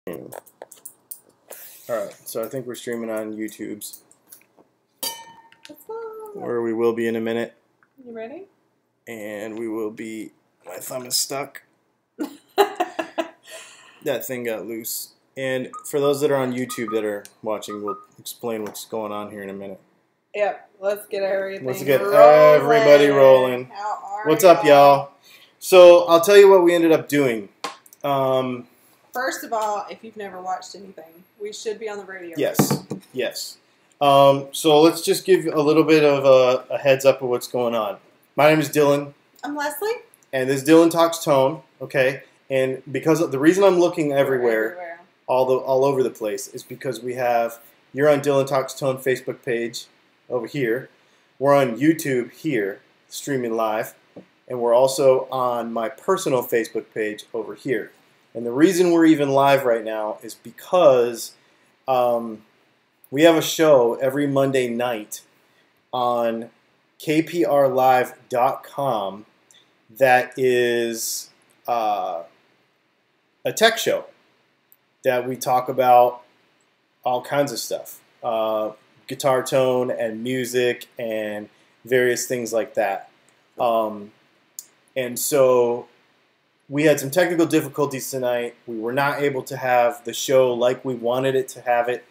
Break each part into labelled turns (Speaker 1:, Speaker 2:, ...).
Speaker 1: Alright, so I think we're streaming on YouTube's, where we will be in a minute.
Speaker 2: You ready?
Speaker 1: And we will be... My thumb is stuck. That thing got loose. And for those that are on YouTube that are watching, we'll explain what's going on here in a minute.
Speaker 2: Yep, let's get everything
Speaker 1: Let's get everybody rolling.
Speaker 2: How are
Speaker 1: What's up, y'all? So, I'll tell you what we ended up doing.
Speaker 2: First of all, if you've never watched anything, we should be on the radio.
Speaker 1: Yes, yes. So let's just give a little bit of a heads up of what's going on. My name is Dylan.
Speaker 2: I'm Leslie.
Speaker 1: And this is Dylan Talks Tone, okay? And because of the reason I'm looking everywhere. All over the place is because we have, you're on Dylan Talks Tone Facebook page over here. We're on YouTube here, streaming live. And we're also on my personal Facebook page over here. And the reason we're even live right now is because we have a show every Monday night on kprlive.com that is a tech show that we talk about all kinds of stuff. Guitar tone and music and various things like that. And so we had some technical difficulties tonight. We were not able to have the show like we wanted it to have it.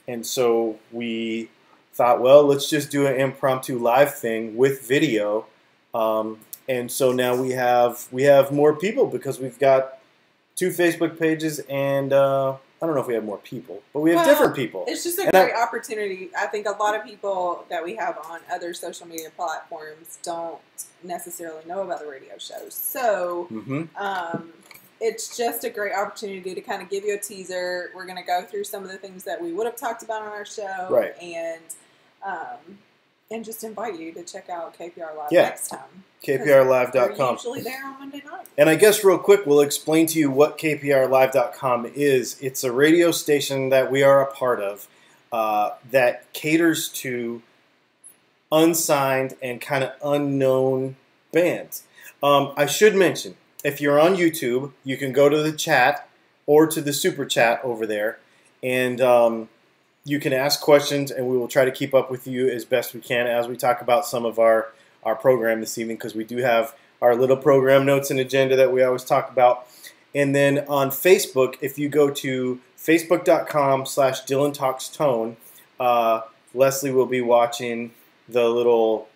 Speaker 1: And so we thought, well, let's just do an impromptu live thing with video. And so now we have more people because we've got 2 Facebook pages and I don't know if we have more people, but we have different people.
Speaker 2: It's just a great opportunity. I think a lot of people that we have on other social media platforms don't necessarily know about the radio shows. So it's just a great opportunity to kind of give you a teaser. We're going to go through some of the things that we would have talked about on our show.
Speaker 1: Right.
Speaker 2: And just invite you to check out KPR Live next time.
Speaker 1: KPRlive.com.
Speaker 2: We're usually there on Monday night.
Speaker 1: And I guess real quick, we'll explain to you what KPRlive.com is. It's a radio station that we are a part of that caters to unsigned and kind of unknown bands. I should mention, if you're on YouTube, you can go to the chat or to the super chat over there, and you can ask questions, and we will try to keep up with you as best we can as we talk about some of our program this evening, because we do have our little program notes and agenda that we always talk about. And then on Facebook, if you go to facebook.com/DylanTalksTone, Leslie will be watching the little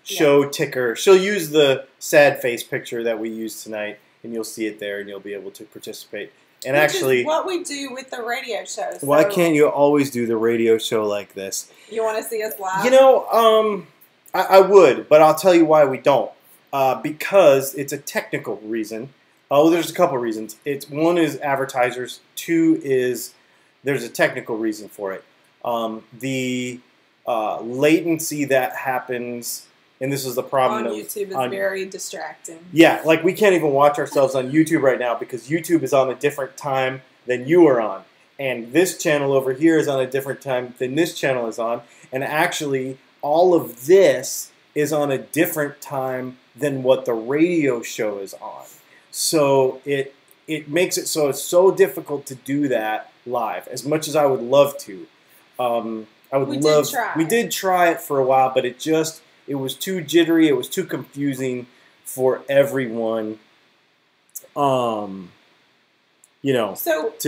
Speaker 1: show ticker. She'll use the sad face picture that we used tonight, and you'll see it there, and you'll be able to participate. And
Speaker 2: which
Speaker 1: actually,
Speaker 2: is what we do with the radio show. So
Speaker 1: why can't you always do the radio show like this?
Speaker 2: You want to see us live?
Speaker 1: You know, I would, but I'll tell you why we don't. Because it's a technical reason. Oh, there's a couple reasons. One is advertisers. 2 is there's a technical reason for it. The latency that happens, and this is the problem.
Speaker 2: On YouTube is very distracting.
Speaker 1: Yeah, like we can't even watch ourselves on YouTube right now because YouTube is on a different time than you are on. And this channel over here is on a different time than this channel is on. And actually, all of this is on a different time than what the radio show is on. So it makes it so it's so difficult to do that live. As much as I would love to, we did try it for a while, but it was too jittery. It was too confusing for everyone. To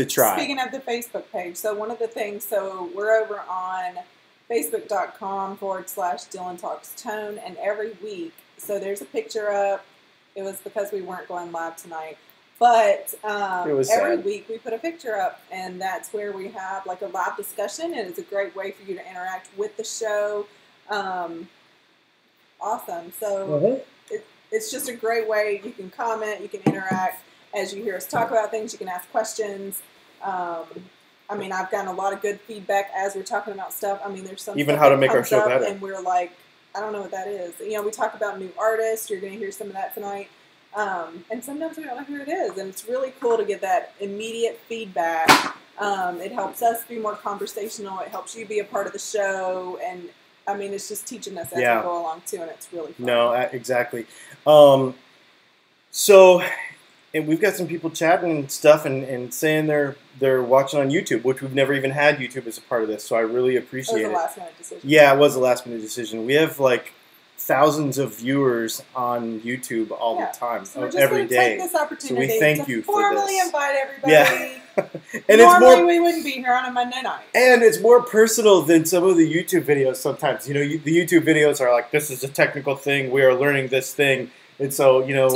Speaker 1: try.
Speaker 2: Speaking of the Facebook page, so one of the things, so we're over on Facebook.com/Dylan Talks Tone, and every week, so there's a picture up. It was because we weren't going live tonight, but every week we put a picture up, and that's where we have like a live discussion, and it's a great way for you to interact with the show. Awesome. So it's just a great way. You can comment, you can interact. As you hear us talk about things, you can ask questions. I mean, I've gotten a lot of good feedback as we're talking about stuff. I mean, there's some
Speaker 1: even how to make our show better.
Speaker 2: And we're like, I don't know what that is. You know, we talk about new artists. You're going to hear some of that tonight. And sometimes we don't know who it is. And it's really cool to get that immediate feedback. It helps us be more conversational. It helps you be a part of the show. And, I mean, it's just teaching us as we go along, too. And it's really fun.
Speaker 1: No, exactly. So and we've got some people chatting and stuff and saying they're watching on YouTube, which we've never even had YouTube as a part of this. So I really appreciate it.
Speaker 2: It was a last minute decision.
Speaker 1: Yeah, it was a last minute decision. We have like thousands of viewers on YouTube all the time,
Speaker 2: so we're just
Speaker 1: every day.
Speaker 2: Take this opportunity
Speaker 1: so we thank you for this.
Speaker 2: Formally invite everybody.
Speaker 1: Yeah. And
Speaker 2: normally we wouldn't be here on a Monday night.
Speaker 1: And it's more personal than some of the YouTube videos sometimes. You know, the YouTube videos are like, this is a technical thing. We are learning this thing. And so, you know,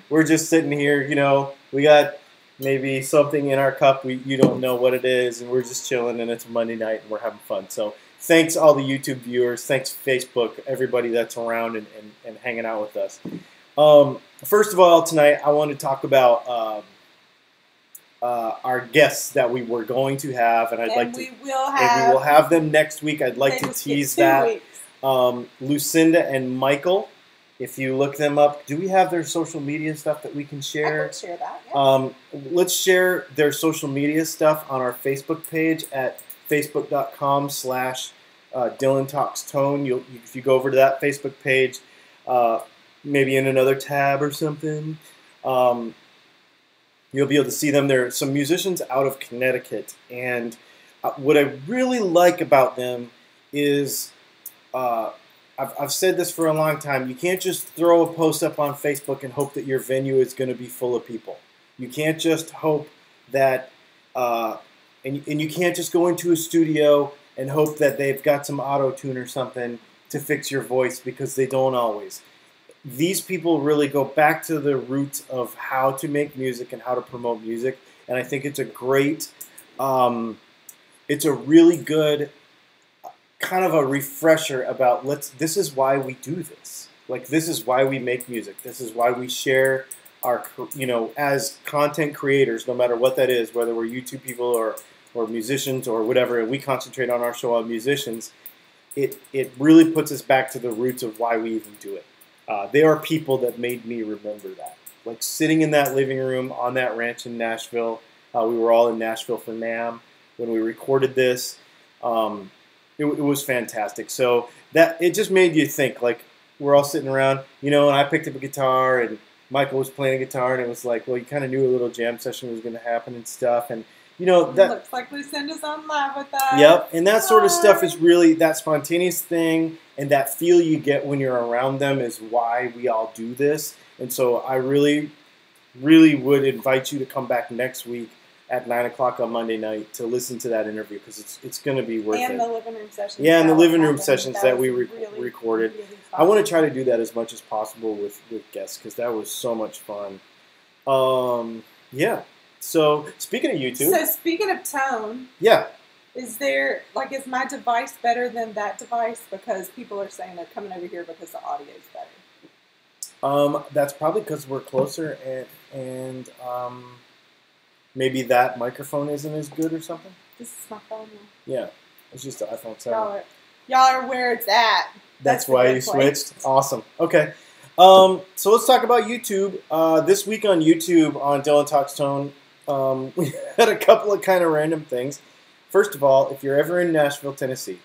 Speaker 1: we're just sitting here, you know, we got maybe something in our cup. You don't know what it is. And we're just chilling and it's Monday night and we're having fun. So thanks all the YouTube viewers. Thanks Facebook, everybody that's around and hanging out with us. First of all, tonight I want to talk about our guests that we were going to have, and we will have them next week. I'd like to tease that. Lucinda and Michael, if you look them up, do we have their social media stuff that we can share?
Speaker 2: I can share that. Yeah.
Speaker 1: Let's share their social media stuff on our Facebook page at facebook.com/Dylan Talks Tone. If you go over to that Facebook page, maybe in another tab or something. You'll be able to see them. They're some musicians out of Connecticut, and what I really like about them is, I've said this for a long time, you can't just throw a post up on Facebook and hope that your venue is going to be full of people. You can't just hope that, and you can't just go into a studio and hope that they've got some auto-tune or something to fix your voice, because they don't always. These people really go back to the roots of how to make music and how to promote music, and I think it's a great, it's a really good kind of a refresher about this is why we do this. Like, this is why we make music. This is why we share our, you know, as content creators, no matter what that is, whether we're YouTube people or musicians or whatever, and we concentrate on our show on musicians. It really puts us back to the roots of why we even do it. They are people that made me remember that. Like sitting in that living room on that ranch in Nashville. We were all in Nashville for NAMM when we recorded this. It was fantastic. So it just made you think, like, we're all sitting around, you know, and I picked up a guitar and Michael was playing a guitar, and it was like, well, you kind of knew a little jam session was going to happen and stuff. And, you know, that
Speaker 2: looks like Lucinda's on live with us.
Speaker 1: Yep, and that sort of stuff is really that spontaneous thing, and that feel you get when you're around them is why we all do this. And so I really, really would invite you to come back next week at 9 o'clock on Monday night to listen to that interview, because it's going to be worth it.
Speaker 2: And the living room sessions.
Speaker 1: Yeah, and the living room sessions that we recorded.
Speaker 2: Really
Speaker 1: I want to try to do that as much as possible with guests, because that was so much fun. Yeah. So, speaking of YouTube.
Speaker 2: So, speaking of tone.
Speaker 1: Yeah.
Speaker 2: Is my device better than that device? Because people are saying they're coming over here because the audio is better.
Speaker 1: That's probably because we're closer, and maybe that microphone isn't as good or something.
Speaker 2: This is my phone.
Speaker 1: Yeah. It's just the iPhone 7.
Speaker 2: Y'all are where it's at.
Speaker 1: That's why you switched? Awesome. Okay. So let's talk about YouTube. This week on YouTube, on Dylan Talks Tone, we had a couple of kind of random things. First of all, if you're ever in Nashville, Tennessee,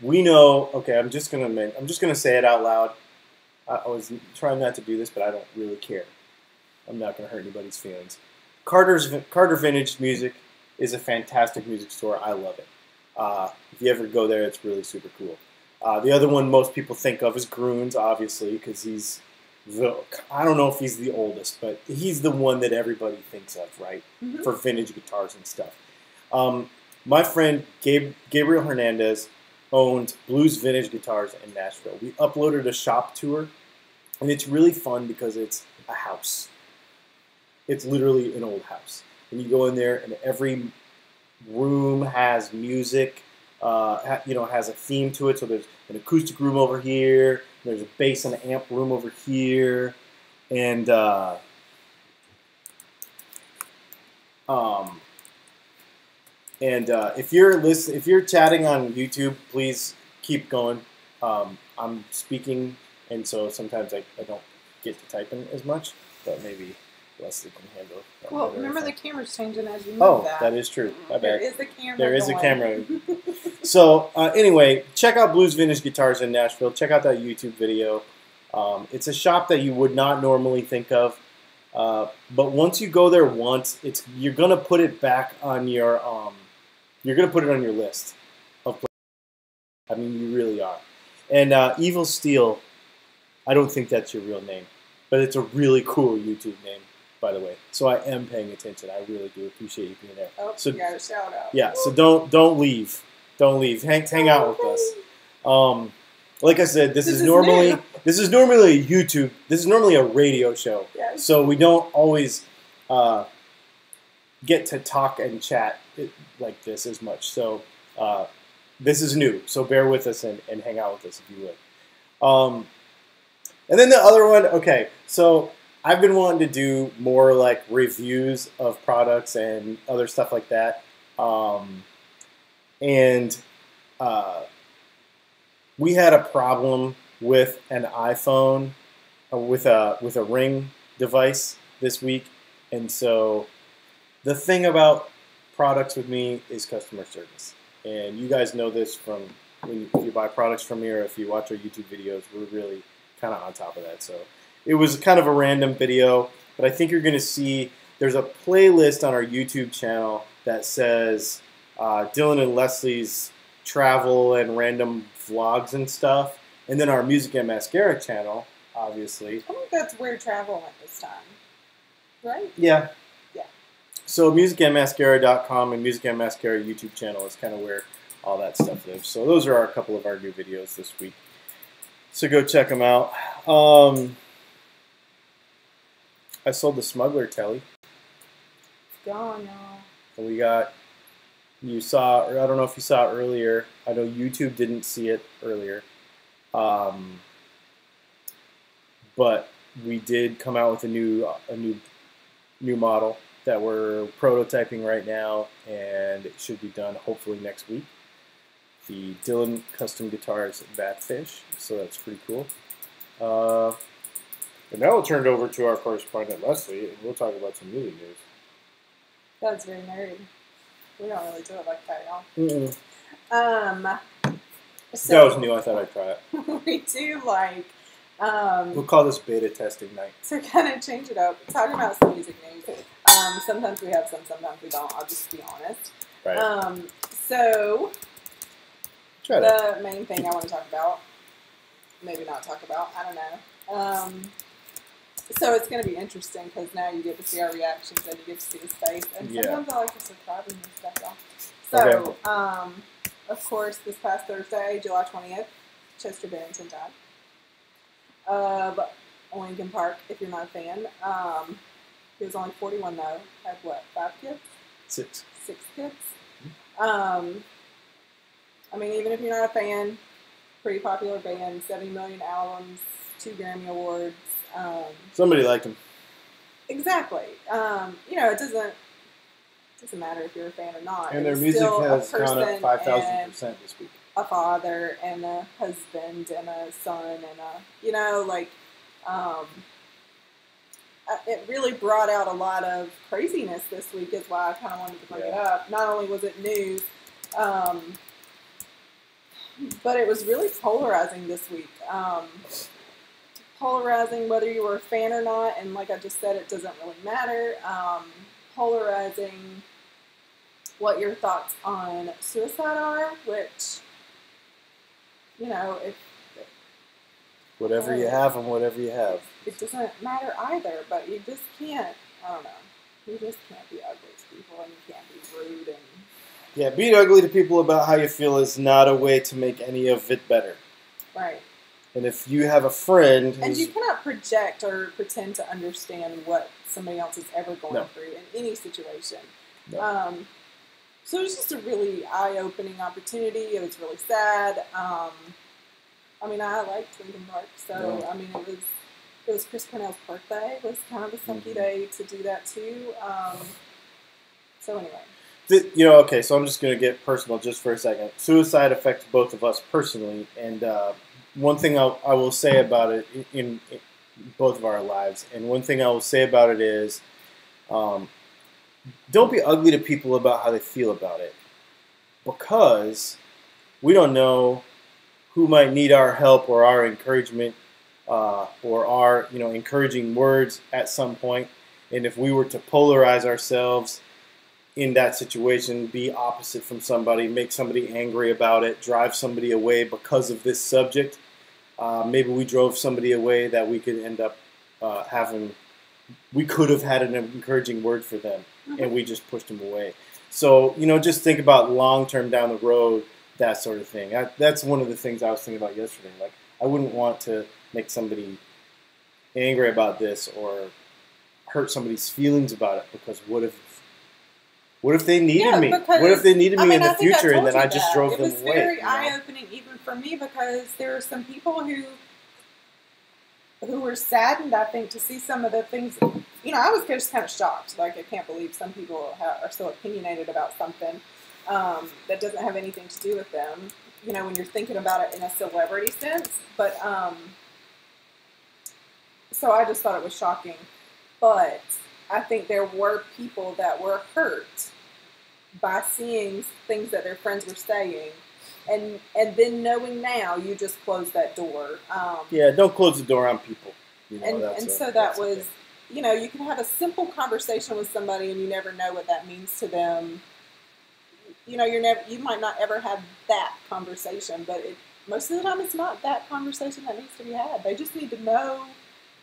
Speaker 1: we know. Okay, I'm just gonna say it out loud. I was trying not to do this, but I don't really care. I'm not gonna hurt anybody's feelings. Carter Vintage Music is a fantastic music store. I love it. If you ever go there, it's really super cool. The other one most people think of is Gruhn's, obviously, because I don't know if he's the oldest, but he's the one that everybody thinks of, right? Mm-hmm. For vintage guitars and stuff. My friend Gabriel Hernandez owns Blues Vintage Guitars in Nashville. We uploaded a shop tour, and it's really fun because it's a house. It's literally an old house. And you go in there, and every room has music, has a theme to it. So there's an acoustic room over here, there's a bass and amp room over here, and if you're chatting on YouTube, please keep going. I'm speaking, and so sometimes I don't get to type in as much, but maybe Leslie can handle.
Speaker 2: Well, remember the camera's changing as you move that.
Speaker 1: Oh, that is true.
Speaker 2: There is a camera.
Speaker 1: There is a camera. So anyway, check out Blues Vintage Guitars in Nashville. Check out that YouTube video. It's a shop that you would not normally think of. But once you go there once, you're gonna put it back on your you're gonna put it on your list of places. I mean, you really are. And Evil Steel, I don't think that's your real name, but it's a really cool YouTube name, by the way. So I am paying attention. I really do appreciate you being there.
Speaker 2: Oh,
Speaker 1: so
Speaker 2: you got a shout out.
Speaker 1: Yeah. So don't leave. Don't leave. Hang out with us. Like I said, this is normally a YouTube. This is normally a radio show.
Speaker 2: Yes.
Speaker 1: So we don't always get to talk and chat like this as much. So this is new. So bear with us and hang out with us if you would. And then the other one. Okay, so I've been wanting to do more like reviews of products and other stuff like that. We had a problem with an iPhone, with a Ring device this week, and so the thing about products with me is customer service. And you guys know this from when you buy products from me or if you watch our YouTube videos, we're really kind of on top of that. So it was kind of a random video, but I think you're going to see there's a playlist on our YouTube channel that says Dylan and Leslie's travel and random vlogs and stuff. And then our Music and Mascara channel, obviously.
Speaker 2: I think that's where travel went this time, right?
Speaker 1: Yeah.
Speaker 2: Yeah.
Speaker 1: So musicandmascara.com and Music and Mascara YouTube channel is kind of where all that stuff lives. So those are a couple of our new videos this week. So go check them out. I sold the Smuggler Telly.
Speaker 2: It's gone, y'all.
Speaker 1: And we got, you saw, or I don't know if you saw it earlier. I know YouTube didn't see it earlier. But we did come out with a new model that we're prototyping right now, and it should be done hopefully next week. The Dylan Custom Guitars Batfish, so that's pretty cool. And now we'll turn it over to our correspondent Leslie, and we'll talk about some music news.
Speaker 2: That's very nerdy. We don't really do it like that, y'all. So
Speaker 1: that was new. I thought I'd try it.
Speaker 2: We do like.
Speaker 1: We'll call this beta testing night.
Speaker 2: To kind of change it up, talking about some music news. Sometimes we have some, sometimes we don't. I'll just be honest.
Speaker 1: Right.
Speaker 2: So the main thing I want to talk about, maybe not talk about, I don't know. So it's going to be interesting because now you get to see our reactions and you get to see his face. And sometimes I like to surprise him and stuff, y'all. So, of course, this past Thursday, July 20th, Chester Bennington died. But Lincoln Park, if you're not a fan. He was only 41 though. Had what, 5 kids?
Speaker 1: 6.
Speaker 2: 6 kids. I mean, even if you're not a fan, pretty popular band, 70 million albums, 2 Grammy Awards.
Speaker 1: Somebody liked him.
Speaker 2: Exactly. You know, it doesn't matter if you're a fan or not.
Speaker 1: And their music has gone up 5,000% this week.
Speaker 2: A father and a husband and a son and a, you know, like, it really brought out a lot of craziness this week is why I kind of wanted to bring it up. Not only was it news, but it was really polarizing this week. Polarizing whether you were a fan or not, and like I just said, it doesn't really matter. Polarizing what your thoughts on suicide are, which, you know, if
Speaker 1: whatever you have and whatever you have.
Speaker 2: It doesn't matter either, but you just can't, I don't know, you just can't be ugly to people and you can't be rude and...
Speaker 1: Yeah, being ugly to people about how you feel is not a way to make any of it better.
Speaker 2: Right.
Speaker 1: And if you have a friend who's...
Speaker 2: And you cannot project or pretend to understand what somebody else is ever going through in any situation. No. So it was just a really eye-opening opportunity. It was really sad. I mean, I liked Lincoln Park, so I mean, it was Chris Cornell's birthday. It was kind of a sucky day to do that too. So anyway,
Speaker 1: you know, okay. So I'm just going to get personal just for a second. Suicide affects both of us personally, and one thing I will say about it in both of our lives, and one thing I will say about it is, don't be ugly to people about how they feel about it, because we don't know who might need our help or our encouragement or our encouraging words at some point. And if we were to polarize ourselves in that situation, be opposite from somebody, make somebody angry about it, drive somebody away because of this subject, maybe we drove somebody away that we could end up we could have had an encouraging word for them, and we just pushed them away. So, just think about long-term down the road, that sort of thing. That's one of the things I was thinking about yesterday. Like, I wouldn't want to make somebody angry about this or hurt somebody's feelings about it, because what if they needed me? What if they needed me in the future and then I just drove them away?
Speaker 2: It was very eye-opening even for me, because there are some people who were saddened, I think, to see some of the things. I was just kind of shocked. Like, I can't believe some people are so opinionated about something that doesn't have anything to do with them. When you're thinking about it in a celebrity sense. But so I just thought it was shocking. But I think there were people that were hurt by seeing things that their friends were saying. And then knowing now, you just close that door.
Speaker 1: Yeah, don't close the door on people.
Speaker 2: So that was, you can have a simple conversation with somebody, and you never know what that means to them. You might not ever have that conversation, but most of the time it's not that conversation that needs to be had. They just need to know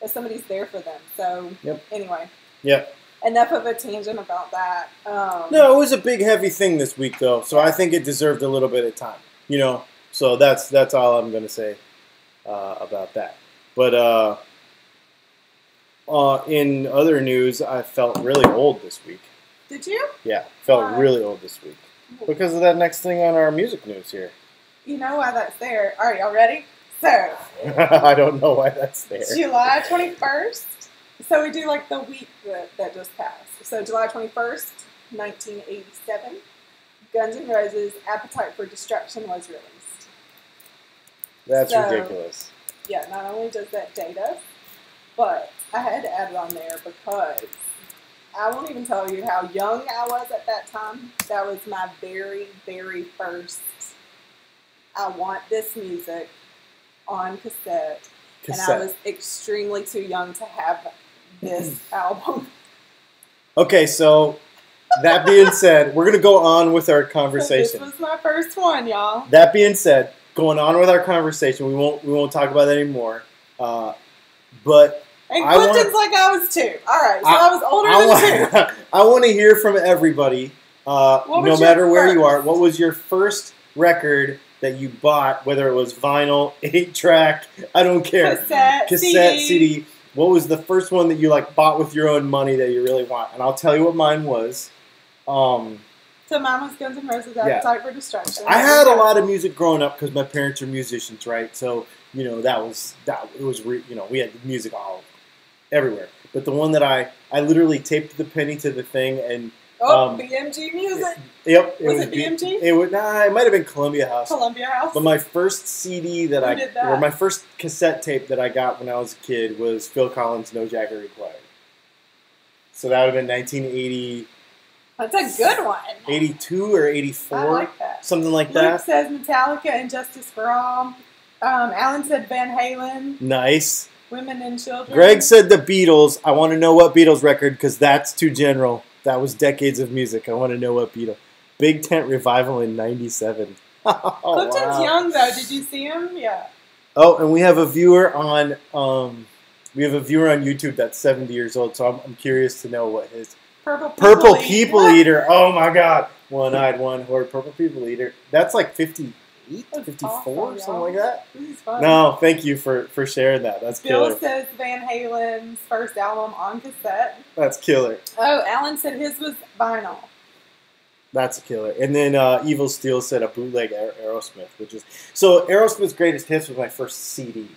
Speaker 2: that somebody's there for them. So anyway.
Speaker 1: Yep.
Speaker 2: Enough of a tangent about that.
Speaker 1: No, it was a big, heavy thing this week, though. So I think it deserved a little bit of time. So that's all I'm going to say about that. But in other news, I felt really old this week.
Speaker 2: Did you?
Speaker 1: Yeah, felt really old this week because of that next thing on our music news here.
Speaker 2: You know why that's there? All right, y'all ready? So
Speaker 1: I don't know why that's there.
Speaker 2: July 21st. So we do like the week that just passed. So July 21st, 1987, Guns N' Roses' Appetite for Destruction was released.
Speaker 1: That's ridiculous.
Speaker 2: Yeah, not only does that date us, but I had to add it on there because I won't even tell you how young I was at that time. That was my very, very first I want this music on cassette. And I was extremely too young to have this album.
Speaker 1: Okay, so that being said, we're going to go on with our conversation.
Speaker 2: So this was my first one, y'all.
Speaker 1: That being said, going on with our conversation, we won't talk about that anymore. But
Speaker 2: and Clifton's like I was two. All right, so I was older than two.
Speaker 1: I want to hear from everybody, no matter where you are. What was your first record that you bought, whether it was vinyl, 8-track, I don't care. Cassette, CD. What was the first one that you bought with your own money that you really want? And I'll tell you what mine was.
Speaker 2: So mine was Guns N' Roses' Appetite for Destruction.
Speaker 1: I had a lot of music growing up because my parents are musicians, right? So, we had music everywhere. But the one that I literally taped the penny to the thing and
Speaker 2: BMG music.
Speaker 1: Yep.
Speaker 2: Was it BMG?
Speaker 1: It might have been Columbia House.
Speaker 2: Columbia House.
Speaker 1: But my first CD or my first cassette tape that I got when I was a kid was Phil Collins' No Jacket Required. So that would have been 1980.
Speaker 2: That's a good one.
Speaker 1: 82 or 84.
Speaker 2: I like that.
Speaker 1: Something like
Speaker 2: Luke
Speaker 1: that.
Speaker 2: says Metallica and Justice for All. Alan said Van Halen.
Speaker 1: Nice.
Speaker 2: Women and Children.
Speaker 1: Greg said the Beatles. I want to know what Beatles record because that's too general. That was decades of music. I want to know what Beatles. Big Tent Revival in 97.
Speaker 2: Clifton's young though. Did you see him? Yeah.
Speaker 1: Oh, and we have a viewer on YouTube that's 70 years old. So I'm curious to know what his Purple People Eater. Oh my God. One-eyed, one-horned Purple People Eater. That's like 58, 54, awesome, something like that.
Speaker 2: This is fun.
Speaker 1: No, thank you for sharing that. That's killer.
Speaker 2: Bill says Van Halen's first album on cassette.
Speaker 1: That's killer.
Speaker 2: Oh, Alan said his was vinyl.
Speaker 1: That's a killer. And then Evil Steel said a bootleg Aerosmith, which is... So Aerosmith's Greatest Hits was my first CD.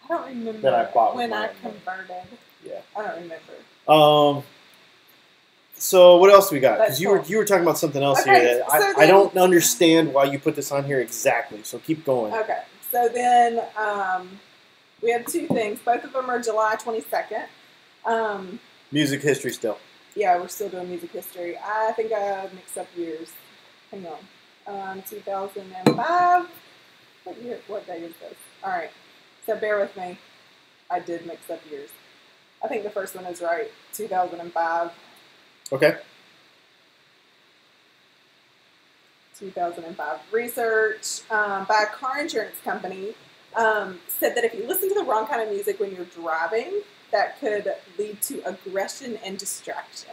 Speaker 2: I don't remember
Speaker 1: that I bought
Speaker 2: when I converted.
Speaker 1: Yeah.
Speaker 2: I don't remember.
Speaker 1: So what else we got? Because
Speaker 2: cool.
Speaker 1: you were talking about something else here that I don't understand why you put this on here exactly. So keep going.
Speaker 2: Okay. So then we have two things. Both of them are July 22nd.
Speaker 1: Music history still.
Speaker 2: Yeah, we're still doing music history. I think I mixed up years. Hang on. 2005. What day is this? All right. So bear with me. I did mix up years. I think the first one is right, 2005.
Speaker 1: Okay.
Speaker 2: 2005 research by a car insurance company said that if you listen to the wrong kind of music when you're driving, that could lead to aggression and distraction.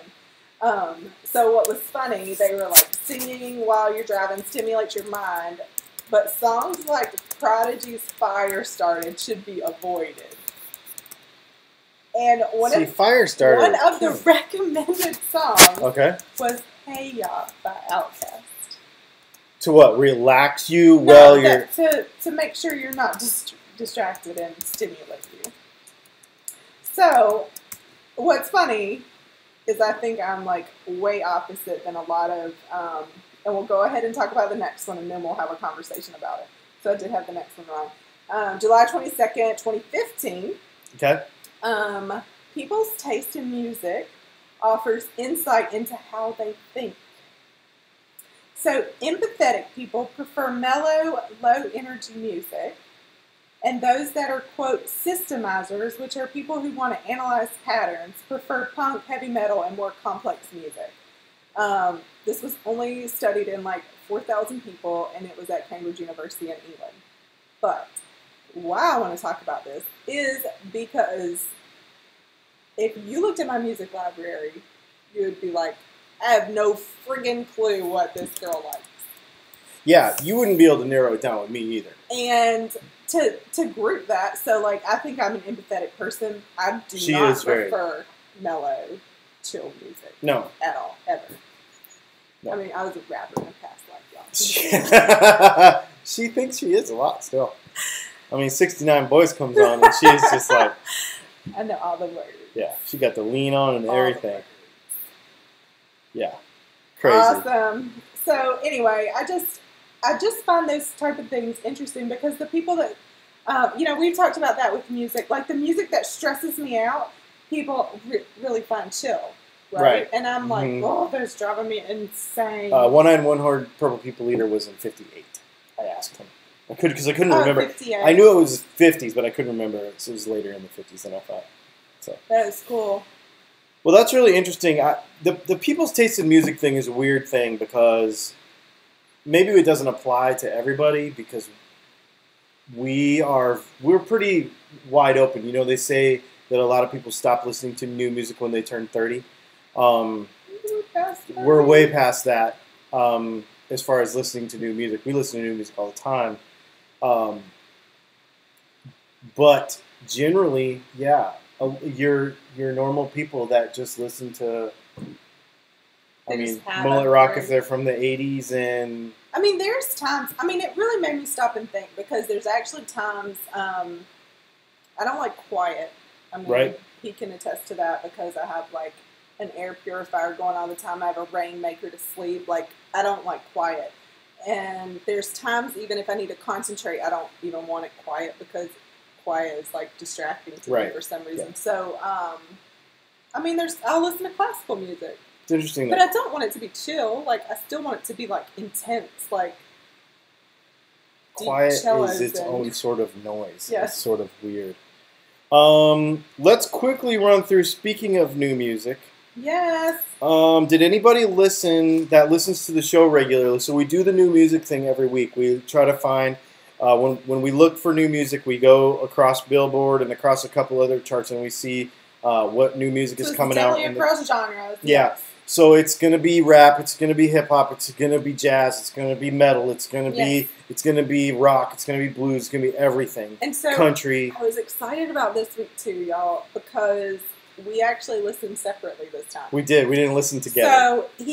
Speaker 2: So what was funny, they were like, singing while you're driving stimulates your mind, but songs like Prodigy's Fire Started should be avoided. And one of the recommended songs was Hey Ya by Outkast.
Speaker 1: To what? Relax you while you're...
Speaker 2: To make sure you're not distracted and stimulate you. So, what's funny is I think I'm like way opposite than a lot of... and we'll go ahead and talk about the next one and then we'll have a conversation about it. So I did have the next one wrong. July 22nd, 2015.
Speaker 1: Okay.
Speaker 2: People's taste in music offers insight into how they think. So empathetic people prefer mellow, low-energy music, and those that are, quote, systemizers, which are people who want to analyze patterns, prefer punk, heavy metal, and more complex music. This was only studied in like 4,000 people, and it was at Cambridge University in England. But why I want to talk about this is because if you looked at my music library, you would be like, I have no friggin' clue what this girl likes.
Speaker 1: Yeah, you wouldn't be able to narrow it down with me either.
Speaker 2: And to group that, so like I think I'm an empathetic person. I do not prefer mellow, chill music.
Speaker 1: No.
Speaker 2: At all, ever. No. I mean, I was a rapper in a past life, y'all.
Speaker 1: She thinks she is a lot still. I mean, 69 Boys comes on and she's just like...
Speaker 2: I know all the words.
Speaker 1: Yeah, she got the lean on and everything. Yeah, crazy.
Speaker 2: Awesome. So anyway, I just find those type of things interesting because the people that, we've talked about that with music. Like the music that stresses me out, people really find chill, right? And I'm like, oh, that's driving me insane.
Speaker 1: One Eyed One Horned Purple People Eater was in 58. I asked him. Because I couldn't remember.
Speaker 2: 58.
Speaker 1: I knew it was 50s, but I couldn't remember. It was later in the 50s than I thought. So
Speaker 2: that is cool.
Speaker 1: Well, that's really interesting. The people's taste in music thing is a weird thing because maybe it doesn't apply to everybody because we're pretty wide open. You know, they say that a lot of people stop listening to new music when they turn 30. We're way past that as far as listening to new music. We listen to new music all the time. But generally, yeah. You're normal people that just listen to, Mullet Rock if they're from the 80s and...
Speaker 2: I mean, there's times, it really made me stop and think because there's actually times, I don't like quiet.
Speaker 1: Right.
Speaker 2: He can attest to that because I have like an air purifier going all the time. I have a rainmaker to sleep. Like, I don't like quiet. And there's times even if I need to concentrate, I don't even want it quiet because quiet is like distracting to me for some reason. Yeah. So, I'll listen to classical music.
Speaker 1: It's interesting.
Speaker 2: But I don't want it to be chill. Like, I still want it to be like intense. Like,
Speaker 1: quiet is its own sort of noise.
Speaker 2: Yes.
Speaker 1: It's sort of weird. Let's quickly run through, speaking of new music.
Speaker 2: Yes.
Speaker 1: Did anybody listens to the show regularly? So we do the new music thing every week. We try to find... when we look for new music, we go across Billboard and across a couple other charts, and we see what new music is coming out.
Speaker 2: It's across genres.
Speaker 1: Yeah.
Speaker 2: Yes.
Speaker 1: So it's going to be rap, it's going to be hip hop, it's going to be jazz, it's going to be metal, it's going to be rock, it's going to be blues, it's going to be everything.
Speaker 2: And so
Speaker 1: country.
Speaker 2: I was excited about this week too, y'all, because we actually listened separately this time.
Speaker 1: We did. We didn't listen together.
Speaker 2: So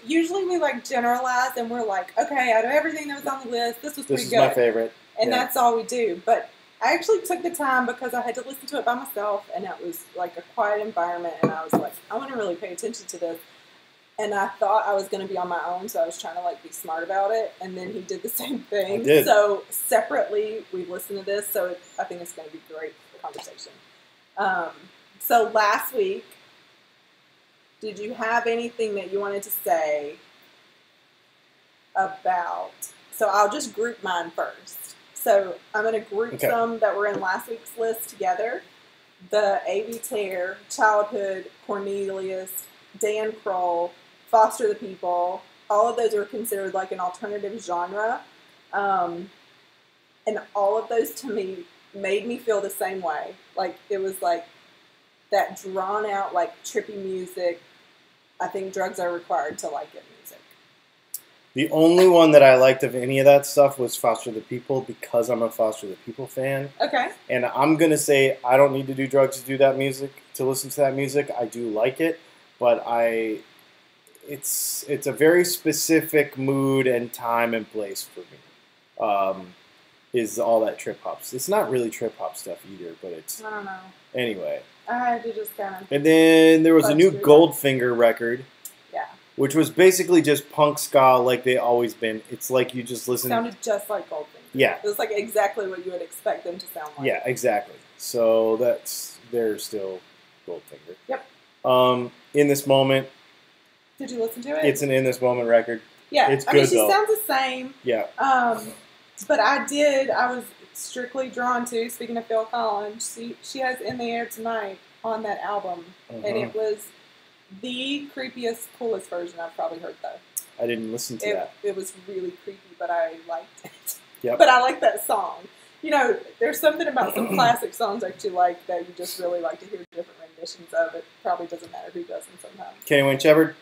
Speaker 2: usually we like generalize and we're like, okay, out of everything that was on the list, this was pretty good.
Speaker 1: This is my favorite.
Speaker 2: And that's all we do. But I actually took the time because I had to listen to it by myself, and it was like a quiet environment, and I was like, I want to really pay attention to this. And I thought I was going to be on my own, so I was trying to like be smart about it. And then he did the same thing.
Speaker 1: I did.
Speaker 2: So separately, we listened to this, so I think it's going to be a great conversation. So last week, did you have anything that you wanted to say about... So I'll just group mine first. So I'm going to group some that were in last week's list together, the A.V. Tear, Childhood, Cornelius, Dan Kroll, Foster the People, all of those are considered like an alternative genre. And all of those to me made me feel the same way. Like it was like that drawn out, like trippy music. I think drugs are required to like it music.
Speaker 1: The only one that I liked of any of that stuff was Foster the People because I'm a Foster the People fan.
Speaker 2: Okay.
Speaker 1: And I'm going to say I don't need to do drugs to do that music, to listen to that music. I do like it, but it's a very specific mood and time and place for me. Is all that trip hops. It's not really trip hop stuff either, but it's...
Speaker 2: I don't know.
Speaker 1: Anyway.
Speaker 2: I had to just kind of...
Speaker 1: And then there was a new Goldfinger record.
Speaker 2: Yeah.
Speaker 1: Which was basically just punk ska like they always been. It's like you just listen...
Speaker 2: Sounded just like Goldfinger.
Speaker 1: Yeah.
Speaker 2: It was like exactly what you would expect them to sound like.
Speaker 1: Yeah, exactly. So they're still Goldfinger.
Speaker 2: Yep.
Speaker 1: In This Moment...
Speaker 2: Did you listen to it?
Speaker 1: It's an In This Moment record.
Speaker 2: Yeah.
Speaker 1: It's good,
Speaker 2: I mean, she
Speaker 1: though.
Speaker 2: sounds the same.
Speaker 1: Yeah.
Speaker 2: But I was strictly drawn to, speaking of Phil Collins, she has In the Air Tonight on that album. And it was the creepiest, coolest version I've probably heard, though.
Speaker 1: I didn't listen to that.
Speaker 2: It was really creepy, but I liked it.
Speaker 1: Yep.
Speaker 2: But I like that song. You know, there's something about some classic songs that you like that you just really like to hear different renditions of. It probably doesn't matter who does them sometimes.
Speaker 1: Kenny Wayne Shepherd.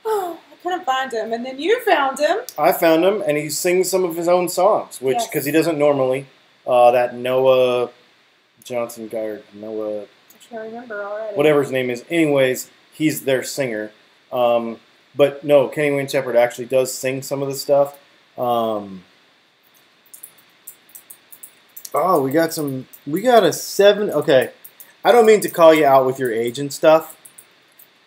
Speaker 2: Oh, I couldn't find him. And then you found him.
Speaker 1: I found him, and he sings some of his own songs, which, because he doesn't normally. That Noah Johnson guy, or Noah...
Speaker 2: I can't remember already.
Speaker 1: Whatever his name is. Anyways, he's their singer. But no, Kenny Wayne Shepherd actually does sing some of the stuff. Oh, we got a 7. Okay. I don't mean to call you out with your age and stuff,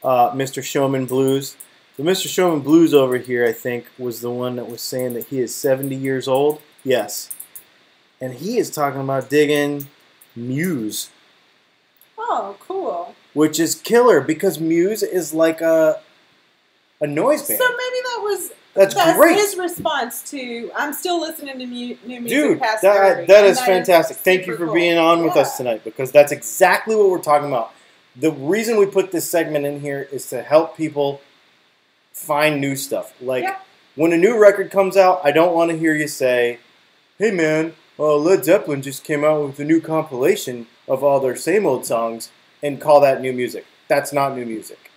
Speaker 1: Mr. Showman Blues. So Mr. Showman Blues over here, I think, was the one that was saying that he is 70 years old. Yes. And he is talking about digging Muse.
Speaker 2: Oh, cool.
Speaker 1: Which is killer, because Muse is like a noise band.
Speaker 2: So maybe
Speaker 1: that's great.
Speaker 2: His response to, I'm still listening to new music.
Speaker 1: Dude,
Speaker 2: past
Speaker 1: that is fantastic. Thank you for being on with us tonight, because that's exactly what we're talking about. The reason we put this segment in here is to help people find new stuff. Like, when a new record comes out, I don't want to hear you say, hey man, Led Zeppelin just came out with a new compilation of all their same old songs, and call that new music. That's not new music.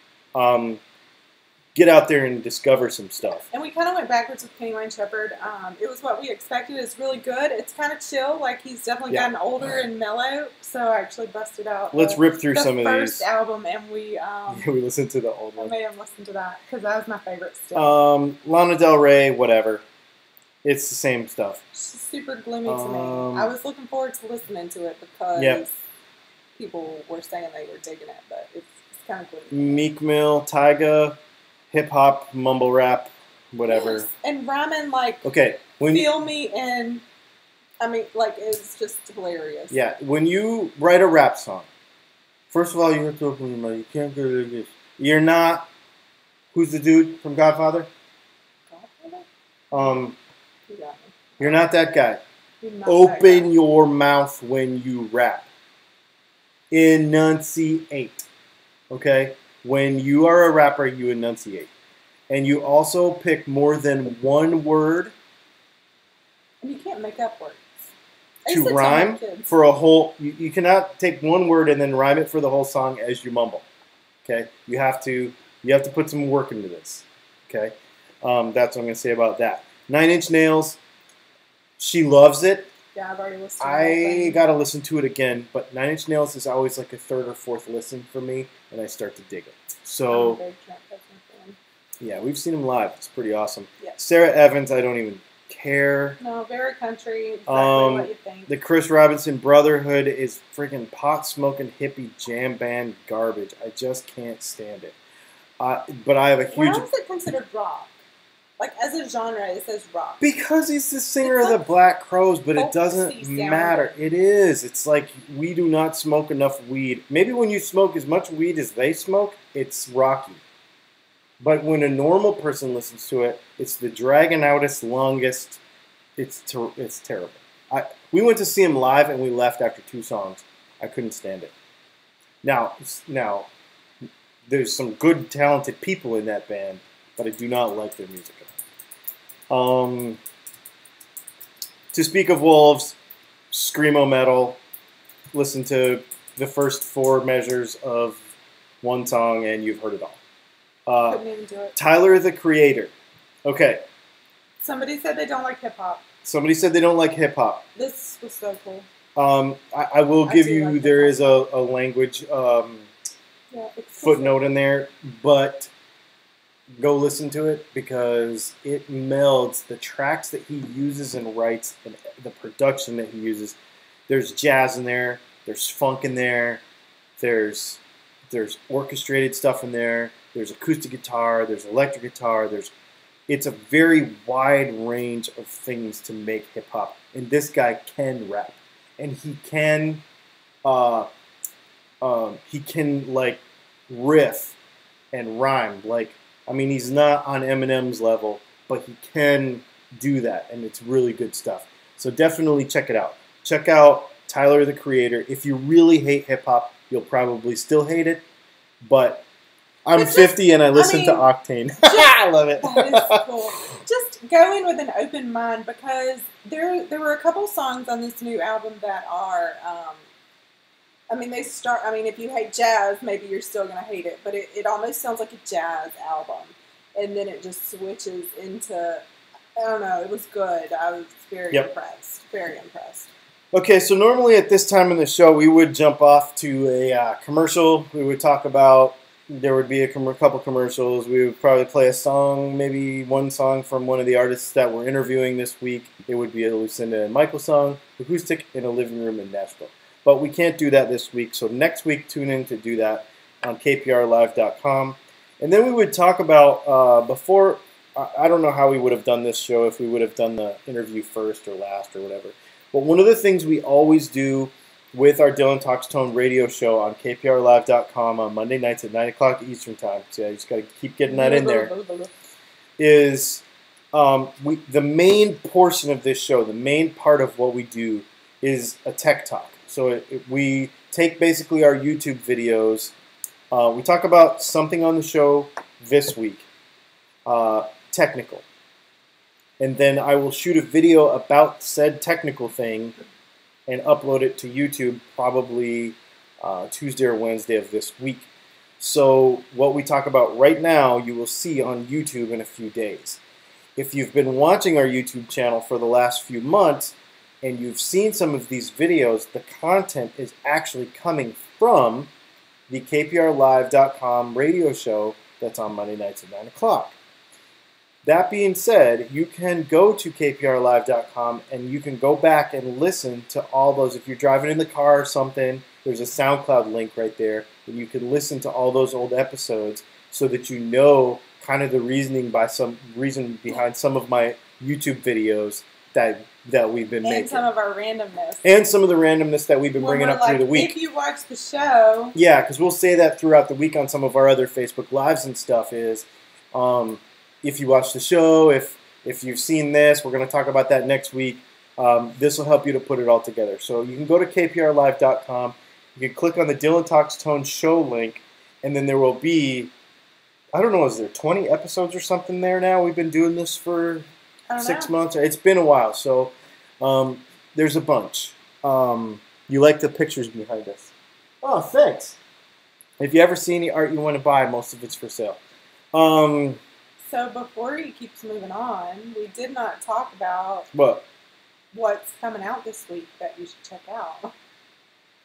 Speaker 1: Get out there and discover some stuff.
Speaker 2: And we kind of went backwards with Kenny Wayne Shepherd. It was what we expected. It's really good. It's kind of chill. Like, he's definitely gotten older and mellow. So I actually busted out.
Speaker 1: Let's rip through some of these.
Speaker 2: The first album, and we
Speaker 1: we listened to the old one.
Speaker 2: I made him listen to that because that was my favorite still.
Speaker 1: Lana Del Rey, whatever. It's the same stuff.
Speaker 2: It's super gloomy to me. I was looking forward to listening to it because people were saying they were digging it, but it's kind of gloomy.
Speaker 1: Meek Mill, Tyga. Hip-hop, mumble rap, whatever.
Speaker 2: Yes. And rhyming, like, feel me, and, I mean, like, it's just hilarious.
Speaker 1: Yeah, when you write a rap song, first of all, you have to open your mouth. You can't go like this. You're not, who's the dude from Godfather?
Speaker 2: Godfather?
Speaker 1: You're not that guy. Open your mouth when you rap. Enunciate. Okay? When you are a rapper, you enunciate. And you also pick more than one word.
Speaker 2: And you can't make up words.
Speaker 1: To rhyme for a whole... You cannot take one word and then rhyme it for the whole song as you mumble. Okay? You have to put some work into this. Okay? That's what I'm going to say about that. 9 Inch Nails. She loves it.
Speaker 2: Yeah, I've already listened to
Speaker 1: it. I got to listen to it again. But 9 Inch Nails is always like a third or fourth listen for me. And I start to dig it. So, yeah, we've seen him live. It's pretty awesome.
Speaker 2: Yes.
Speaker 1: Sarah Evans, I don't even care.
Speaker 2: No, very country. Exactly what you think.
Speaker 1: The Chris Robinson Brotherhood is freaking pot-smoking hippie jam band garbage. I just can't stand it. But I have a huge...
Speaker 2: Why is it considered rock? Like, as a genre, it says rock.
Speaker 1: Because he's the singer of the Black Crowes, but it doesn't matter. It is. It's like we do not smoke enough weed. Maybe when you smoke as much weed as they smoke, it's rocky. But when a normal person listens to it, it's the dragon-outest, longest. It's terrible. We went to see him live, and we left after 2 songs. I couldn't stand it. Now, there's some good, talented people in that band, but I do not like their music. To speak of wolves, screamo metal. Listen to the first 4 measures of one song, and you've heard it all.
Speaker 2: Couldn't even do it.
Speaker 1: Tyler, the Creator. Okay.
Speaker 2: Somebody said they don't like hip hop.
Speaker 1: Somebody said they don't like hip hop.
Speaker 2: This was so cool.
Speaker 1: I will give you, like, there is a language footnote in there, but go listen to it because it melds the tracks that he uses and writes and the production that he uses. There's jazz in there, there's funk in there, there's orchestrated stuff in there, there's acoustic guitar, there's electric guitar, it's a very wide range of things to make hip hop. And this guy can rap. And he can like riff and rhyme. Like, I mean, he's not on Eminem's level, but he can do that, and it's really good stuff. So definitely check it out. Check out Tyler, the Creator. If you really hate hip hop, you'll probably still hate it, but I'm 50 and I listen to Octane. I love it.
Speaker 2: That is cool. Just go in with an open mind because there were a couple songs on this new album that are, if you hate jazz, maybe you're still going to hate it, but it almost sounds like a jazz album. And then it just switches into, I don't know, it was good. I was very impressed. Very impressed.
Speaker 1: Okay, so normally at this time in the show, we would jump off to a commercial. We would talk about, there would be a couple commercials. We would probably play a song, maybe one song from one of the artists that we're interviewing this week. It would be a Lucinda and Michael song, acoustic in a living room in Nashville. But we can't do that this week, so next week tune in to do that on kprlive.com. And then we would talk about, before, I don't know how we would have done this show, if we would have done the interview first or last or whatever. But one of the things we always do with our Dylan Talks Tone radio show on kprlive.com on Monday nights at 9 o'clock Eastern Time, so I just got to keep getting that in there, is the main portion of this show, the main part of what we do is a tech talk. So we take basically our YouTube videos, we talk about something on the show this week, technical. And then I will shoot a video about said technical thing and upload it to YouTube probably Tuesday or Wednesday of this week. So what we talk about right now, you will see on YouTube in a few days. If you've been watching our YouTube channel for the last few months and you've seen some of these videos, the content is actually coming from the kprlive.com radio show that's on Monday nights at 9 o'clock. That being said, you can go to kprlive.com and you can go back and listen to all those. If you're driving in the car or something, there's a SoundCloud link right there, and you can listen to all those old episodes so that you know kind of the reason behind some of my YouTube videos that we've been making.
Speaker 2: And some of our randomness.
Speaker 1: And some of the randomness that we've been bringing up through the week.
Speaker 2: If you watch the show.
Speaker 1: Yeah, because we'll say that throughout the week on some of our other Facebook Lives and stuff is, if you watch the show, if you've seen this, we're going to talk about that next week. This will help you to put it all together. So you can go to kprlive.com. You can click on the Dylan Talks Tone show link, and then there will be, I don't know, is there 20 episodes or something there now? We've been doing this for 6 months. It's been a while, so there's a bunch. You like the pictures behind us. Oh, thanks. If you ever see any art you want to buy, most of it's for sale.
Speaker 2: So before he keeps moving on, we did not talk about what's coming out this week that you should check out.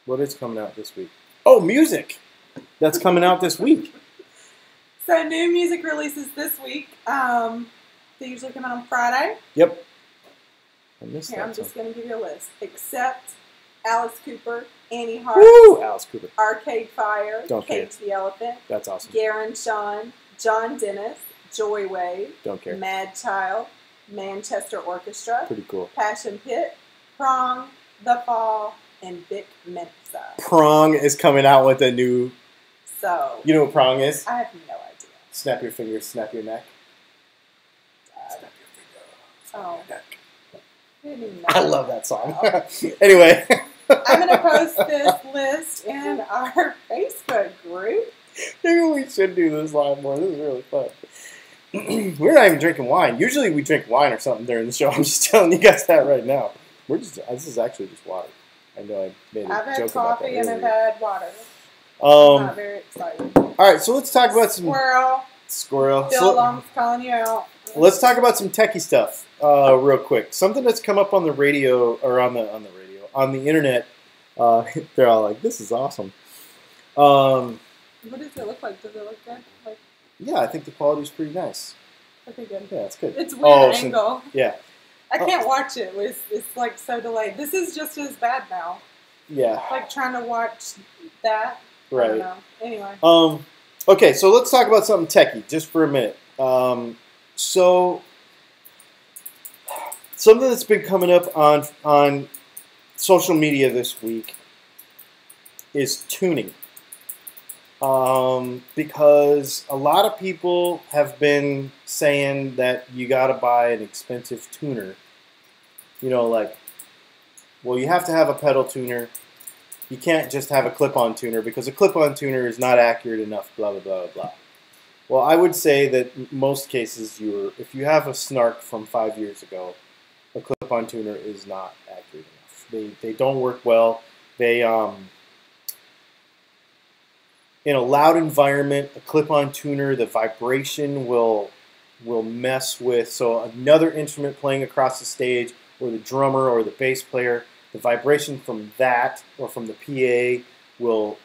Speaker 1: What is coming out this week? Oh, music! That's coming out this week.
Speaker 2: So new music releases this week. They usually come out on Friday.
Speaker 1: Yep.
Speaker 2: I'm just going to give you a list. Except Alice Cooper, Annie Hart,
Speaker 1: Alice Cooper,
Speaker 2: Arcade Fire, Cage the Elephant.
Speaker 1: That's awesome.
Speaker 2: Garen Sean, John Dennis, Joy Wave,
Speaker 1: Don't care.
Speaker 2: Mad Child, Manchester Orchestra,
Speaker 1: pretty cool.
Speaker 2: Passion Pit, Prong, The Fall, and Vic Mensa.
Speaker 1: Prong is coming out with a new.
Speaker 2: So.
Speaker 1: You know what Prong is?
Speaker 2: I have no idea.
Speaker 1: Snap your fingers, snap your neck. Snap your fingers,
Speaker 2: snap your neck.
Speaker 1: I love that song. Anyway.
Speaker 2: I'm going to post this list in our Facebook group.
Speaker 1: Maybe we should do this live more. This is really fun. We're not even drinking wine. Usually we drink wine or something during the show. I'm just telling you guys that right now. This is actually just water. I know I made a
Speaker 2: I've had
Speaker 1: joke about that
Speaker 2: coffee and I've
Speaker 1: earlier.
Speaker 2: had water. I'm not very excited.
Speaker 1: All right, so let's talk about some
Speaker 2: Squirrel. Bill
Speaker 1: So,
Speaker 2: Long's calling you out.
Speaker 1: let's talk about some techie stuff real quick. Something that's come up on the radio or on the internet. They're all like, "This is awesome."
Speaker 2: What does it look like? Does it look good? Like,
Speaker 1: yeah, I think the quality is pretty nice.
Speaker 2: okay, good.
Speaker 1: Yeah, it's good.
Speaker 2: It's weird angle.
Speaker 1: So, yeah.
Speaker 2: I can't watch it. It's like so delayed. This is just as bad now.
Speaker 1: Yeah.
Speaker 2: Like trying to watch that.
Speaker 1: Right.
Speaker 2: I don't know. Anyway.
Speaker 1: Okay, so let's talk about something techie just for a minute. So something that's been coming up on social media this week is tuning. Because a lot of people have been saying that you got to buy an expensive tuner. You know, like, well, you have to have a pedal tuner. You can't just have a clip-on tuner because a clip-on tuner is not accurate enough, blah, blah, blah, blah. Well, I would say that in most cases, if you have a Snark from 5 years ago, a clip-on tuner is not accurate enough. They don't work well. They in a loud environment, a clip-on tuner, the vibration will mess with. So another instrument playing across the stage, or the drummer or the bass player, the vibration from that or from the PA will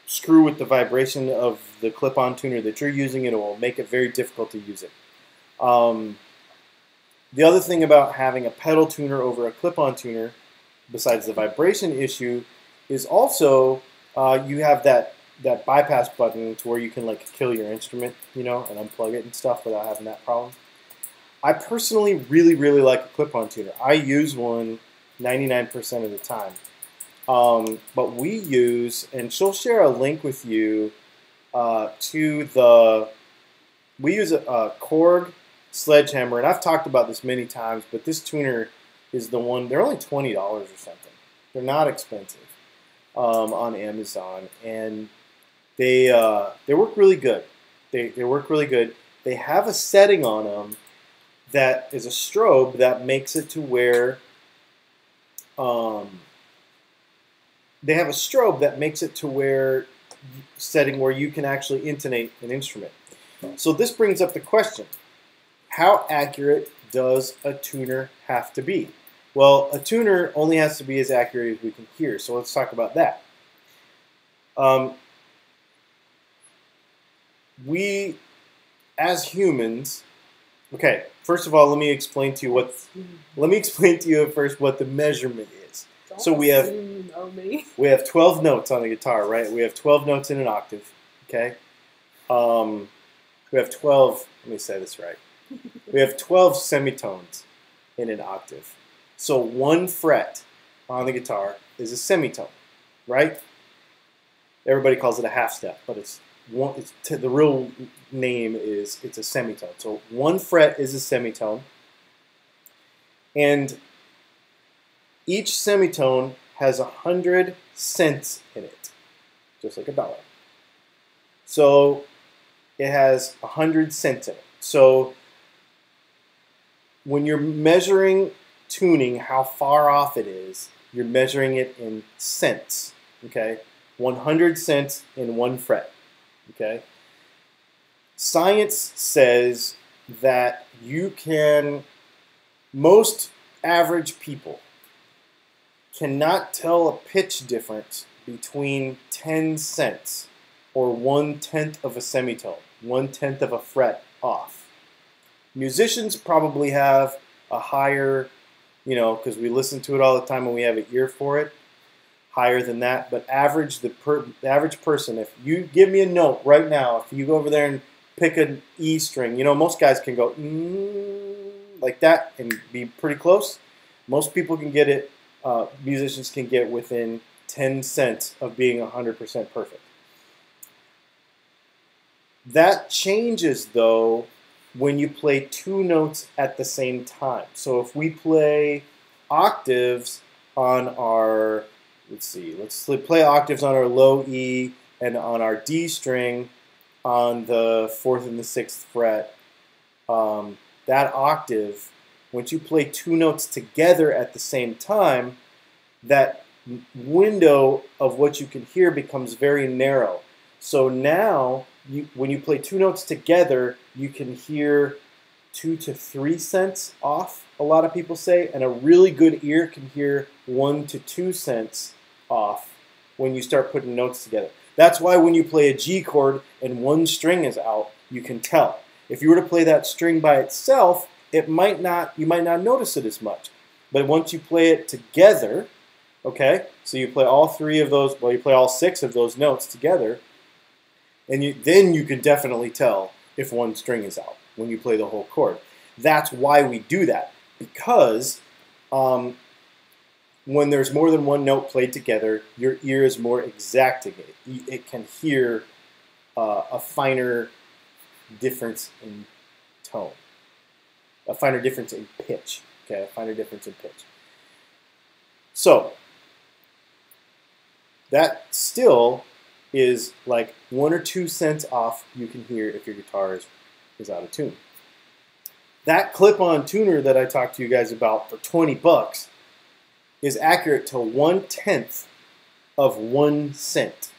Speaker 1: screw with the vibration of the clip-on tuner that you're using, and it will make it very difficult to use it. The other thing about having a pedal tuner over a clip-on tuner, besides the vibration issue, is also you have that bypass button to where you can like kill your instrument, you know, and unplug it and stuff without having that problem. I personally really, really like a clip-on tuner. I use one 99% of the time. But we use, and she'll share a link with you we use a Korg Sledgehammer, and I've talked about this many times, but this tuner is the one. They're only $20 or something. They're not expensive on Amazon, and they work really good. They work really good. They have a setting on them that is a strobe that makes it to where setting where you can actually intonate an instrument. So this brings up the question: how accurate does a tuner have to be? Well, a tuner only has to be as accurate as we can hear. So let's talk about that. We, as humans, okay. First of all, let me explain to you first what the measurement is. So we have 12 notes on the guitar, right? We have 12 notes in an octave. Okay. We have 12. Let me say this right. We have 12 semitones in an octave. So one fret on the guitar is a semitone, right? Everybody calls it a half step, but the real name is it's a semitone. So one fret is a semitone, and each semitone has 100 cents in it, just like a dollar. So it has 100 cents in it. So when you're measuring tuning, how far off it is, you're measuring it in cents. Okay, 100 cents in one fret. Okay. Science says that most average people cannot tell a pitch difference between 10 cents or 1/10 of a semitone, 1/10 of a fret off. Musicians probably have a higher, because we listen to it all the time and we have an ear for it, higher than that. But the average person, if you give me a note right now, if you go over there and pick an E string, most guys can go like that and be pretty close. Most people can get it, musicians can get within 10 cents of being 100% perfect. That changes, though, when you play two notes at the same time. So if we play octaves on our let's see. Let's play octaves on our low E and on our D string on the 4th and the 6th fret. That octave, once you play two notes together at the same time, that window of what you can hear becomes very narrow. So now, when you play two notes together, you can hear 2 to 3 cents off, a lot of people say, and a really good ear can hear 1 to 2 cents off when you start putting notes together. That's why when you play a G chord and one string is out, you can tell. If you were to play that string by itself, you might not notice it as much. But once you play it together, okay, so you play all 3 of those, well, you play all 6 of those notes together, and then you can definitely tell if one string is out when you play the whole chord. That's why we do that, because when there's more than one note played together, your ear is more exacting. It can hear a finer difference in tone, a finer difference in pitch, okay, a finer difference in pitch. So that still is like 1 or 2 cents off you can hear if your guitar is out of tune. That clip-on tuner that I talked to you guys about for 20 bucks is accurate to 1/10 of 1 cent.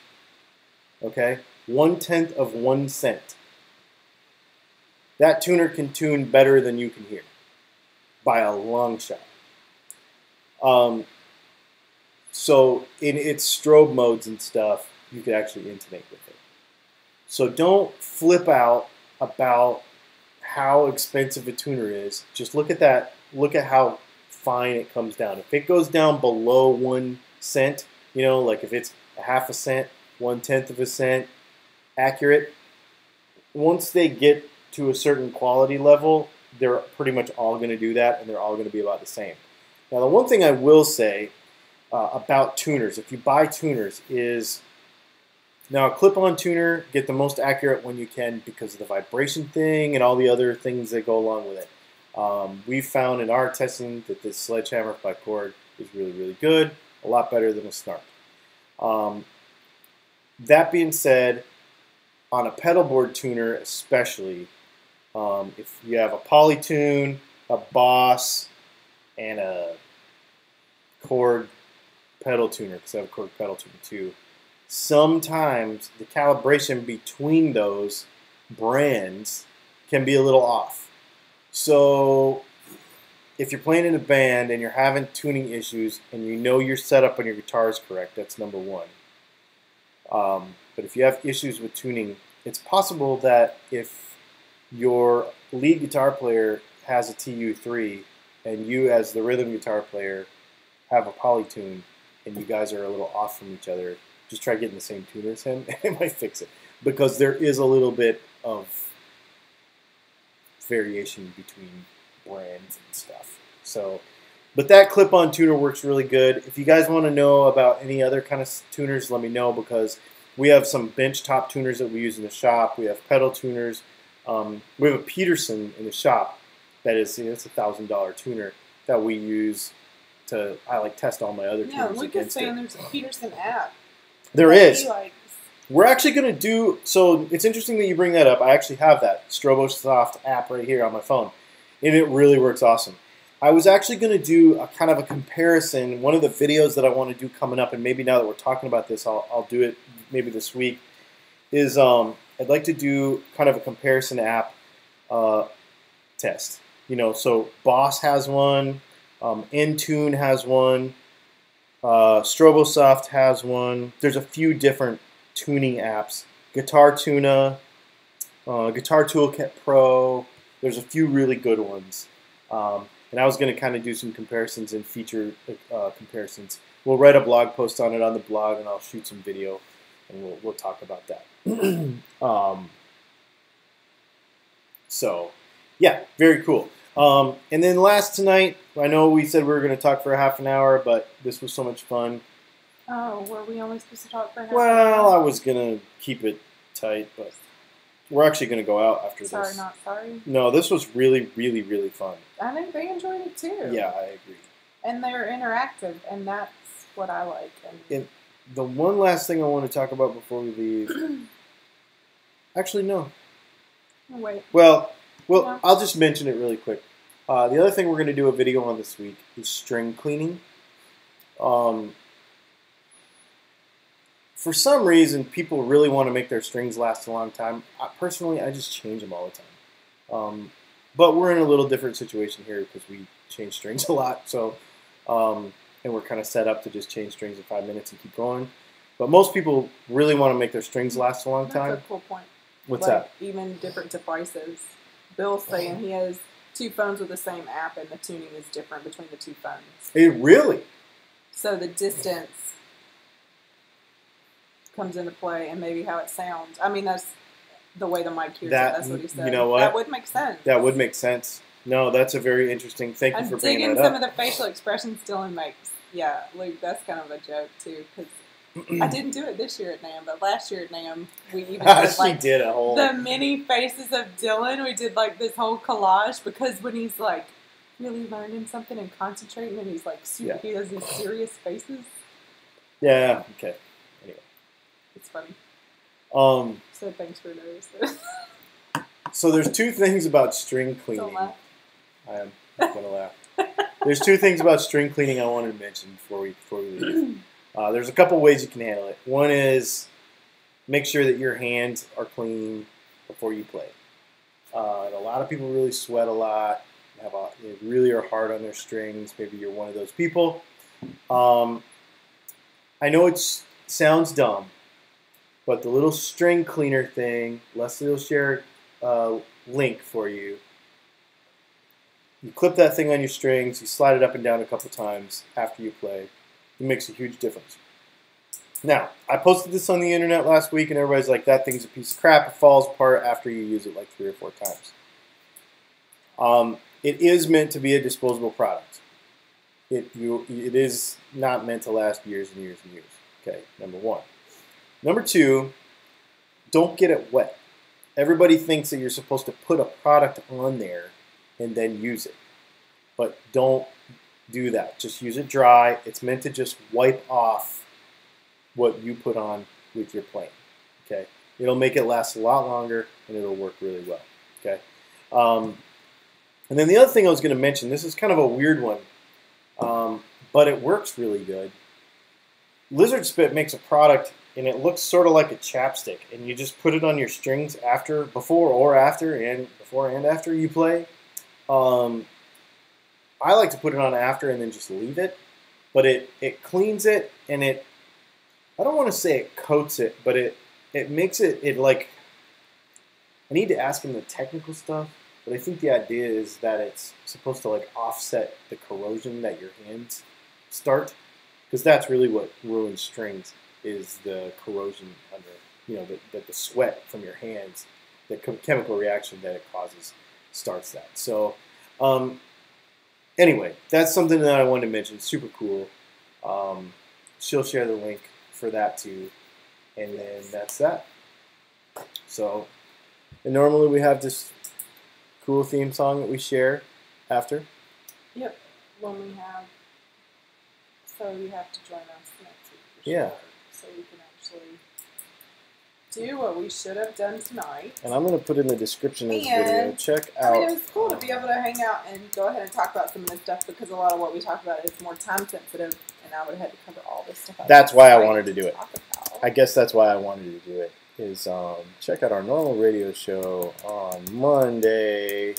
Speaker 1: Okay? 1/10 of 1 cent. That tuner can tune better than you can hear by a long shot. So in its strobe modes and stuff, you could actually intonate with it. So don't flip out about how expensive a tuner is. Just look at that. Look at how fine it comes down. If it goes down below 1 cent, you know, like if it's a half a cent, 1/10 of a cent accurate, once they get to a certain quality level, they're pretty much all going to do that, and they're all going to be about the same. Now, the one thing I will say about tuners, if you buy tuners, is now a clip-on tuner, get the most accurate one you can because of the vibration thing and all the other things that go along with it. We've found in our testing that this Sledgehammer by Cord is really, really good, a lot better than a Snark. That being said, on a pedal board tuner especially, if you have a Polytune, a Boss, and a Cord pedal tuner, because I have a Cord pedal tuner too, sometimes the calibration between those brands can be a little off. So if you're playing in a band and you're having tuning issues and you know your setup on your guitar is correct, that's number one. But if you have issues with tuning, it's possible that if your lead guitar player has a TU3 and you as the rhythm guitar player have a Polytune and you guys are a little off from each other, just try getting the same tuner as him and it might fix it. Because there is a little bit of variation between brands and stuff. So, but that clip-on tuner works really good. If you guys want to know about any other kind of tuners, let me know, because we have some bench top tuners that we use in the shop. We have pedal tuners. We have a Peterson in the shop that is, it's $1,000 tuner that we use to test all my other tuners.
Speaker 2: Yeah, Luke is
Speaker 1: against
Speaker 2: saying
Speaker 1: it.
Speaker 2: there's a Peterson app.
Speaker 1: There is.
Speaker 2: Likes.
Speaker 1: We're actually going to do, so it's interesting that you bring that up. I actually have that StroboSoft app right here on my phone, and it really works awesome. I was actually going to do a kind of a comparison. One of the videos that I want to do coming up, and maybe now that we're talking about this, I'll do it maybe this week, is I'd like to do kind of a comparison app test. You know, so Boss has one, Intune has one, StroboSoft has one. There's a few different tuning apps. Guitar Tuna, Guitar Toolkit Pro. There's a few really good ones. And I was going to kind of do some comparisons and feature comparisons. We'll write a blog post on it on the blog, and I'll shoot some video, and we'll talk about that. So, yeah, very cool. And then last tonight, I know we said we were going to talk for a half an hour, but this was so much fun.
Speaker 2: Oh, were we only supposed to talk for an hour?
Speaker 1: Well, I was going to keep it tight, but we're actually going to go out after this.
Speaker 2: Sorry, not sorry.
Speaker 1: No, this was really, really, really fun.
Speaker 2: I think they enjoyed it too.
Speaker 1: Yeah, I agree.
Speaker 2: And they're interactive, and that's what I like.
Speaker 1: And the one last thing I want to talk about before we leave. Actually, no.
Speaker 2: Wait.
Speaker 1: Well,
Speaker 2: Yeah.
Speaker 1: I'll just mention it really quick. The other thing we're going to do a video on this week is string cleaning. For some reason, people really want to make their strings last a long time. Personally, I just change them all the time. But we're in a little different situation here because we change strings a lot. So, and we're kind of set up to just change strings in 5 minutes and keep going. But most people really want to make their strings last a long time.
Speaker 2: That's a cool point.
Speaker 1: What's
Speaker 2: like,
Speaker 1: that?
Speaker 2: Even different devices. Bill's saying he has 2 phones with the same app, and the tuning is different between the 2 phones.
Speaker 1: Really?
Speaker 2: So the distance comes into play, and maybe how it sounds. I mean, that's the way the mic hears it. That's what he said.
Speaker 1: You know what?
Speaker 2: That would make sense.
Speaker 1: That would make sense. No, that's a very interesting. Thank you for bringing that up.
Speaker 2: I'm digging some of the facial expressions Dylan makes. Yeah, Luke, that's kind of a joke too, because I didn't do it this year at NAMM, but last year at NAMM, we even did like
Speaker 1: did a whole
Speaker 2: the many faces of Dylan. We did like this whole collage because when he's like really learning something and concentrating, and he's like super, he does these serious faces.
Speaker 1: Yeah. Okay. Anyway,
Speaker 2: it's funny.
Speaker 1: So
Speaker 2: thanks for noticing.
Speaker 1: So there's 2 things about string cleaning.
Speaker 2: Don't laugh.
Speaker 1: I am gonna laugh. There's 2 things about string cleaning I wanted to mention before we leave. There's a couple ways you can handle it. One is make sure that your hands are clean before you play. And a lot of people really sweat a lot. They really are hard on their strings. Maybe you're one of those people. I know it sounds dumb, but the little string cleaner thing, Leslie will share a link for you. You clip that thing on your strings, you slide it up and down a couple times after you play. It makes a huge difference. Now, I posted this on the internet last week, and everybody's like, that thing's a piece of crap. It falls apart after you use it like 3 or 4 times. It is meant to be a disposable product. It is not meant to last years and years and years. Okay, number 1. Number 2, don't get it wet. Everybody thinks that you're supposed to put a product on there and then use it. But don't do that. Just use it dry. It's meant to just wipe off what you put on with your playing. Okay, it'll make it last a lot longer, and it'll work really well. Okay, and then the other thing I was going to mention, this is kind of a weird one, but it works really good. Lizard Spit makes a product, and it looks sort of like a chapstick, and you just put it on your strings before and after you play. I like to put it on after and then just leave it, but it cleans it, and I don't want to say it coats it, but it makes it like, I need to ask him the technical stuff, but I think the idea is that it's supposed to like offset the corrosion that your hands start, because that's really what ruins strings, is the corrosion under, the sweat from your hands, the chemical reaction that it causes starts that. So, anyway, that's something that I wanted to mention. Super cool. She'll share the link for that too, and then that's that. So, and normally we have this cool theme song that we share after.
Speaker 2: Yep, when we have. So you have to join us next week.
Speaker 1: Yeah.
Speaker 2: So we can actually do what we should have done tonight.
Speaker 1: And I'm going to put in the description of this video. Check out.
Speaker 2: I mean, it was cool to be able to hang out and go ahead and talk about some of this stuff, because a lot of what we talk about is more time sensitive, and I would have had to cover all this stuff.
Speaker 1: That's why I wanted to do it. I guess that's why I wanted to do it. Is check out our normal radio show on Monday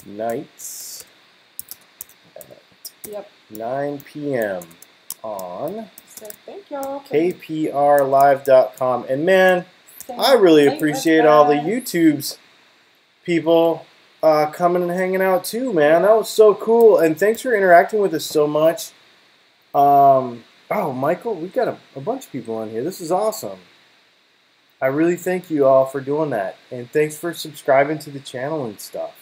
Speaker 1: nights at 9 p.m. on kprlive.com. And man, I really appreciate all the YouTubes people coming and hanging out too, man. That was so cool, and thanks for interacting with us so much. Oh, Michael, we've got a bunch of people on here. This is awesome. I really thank you all for doing that, and thanks for subscribing to the channel and stuff.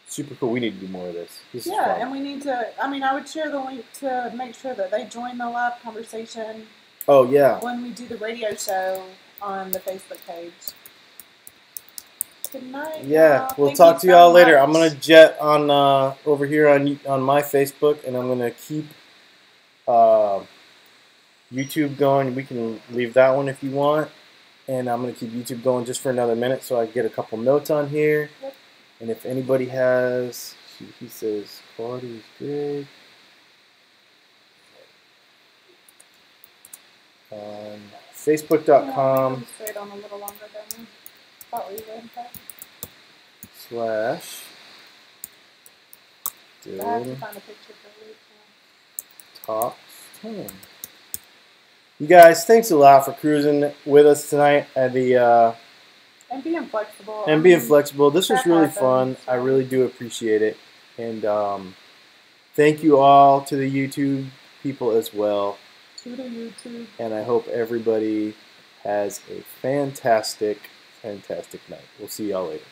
Speaker 1: Super cool. We need to do more of this. This is fun.
Speaker 2: And we need to, I would share the link to make sure that they join the live conversation.
Speaker 1: Oh, yeah.
Speaker 2: When we do the radio show on the Facebook page. Good night.
Speaker 1: Yeah, we'll talk to y'all later. I'm going to jet on over here on my Facebook, and I'm going to keep YouTube going. We can leave that one if you want. And I'm going to keep YouTube going just for another minute so I get a couple notes on here.
Speaker 2: Yep.
Speaker 1: And if anybody has, he says, quality is good. Facebook.com
Speaker 2: Straight on a little longer than I thought we would.
Speaker 1: Slash.
Speaker 2: I have to find a picture for Luke.
Speaker 1: Talks 10. You guys, thanks a lot for cruising with us tonight at the
Speaker 2: and being flexible.
Speaker 1: flexible. This was really fun. I really do appreciate it, and thank you all to the YouTube people as well.
Speaker 2: To the YouTube.
Speaker 1: And I hope everybody has a fantastic, fantastic night. We'll see y'all later.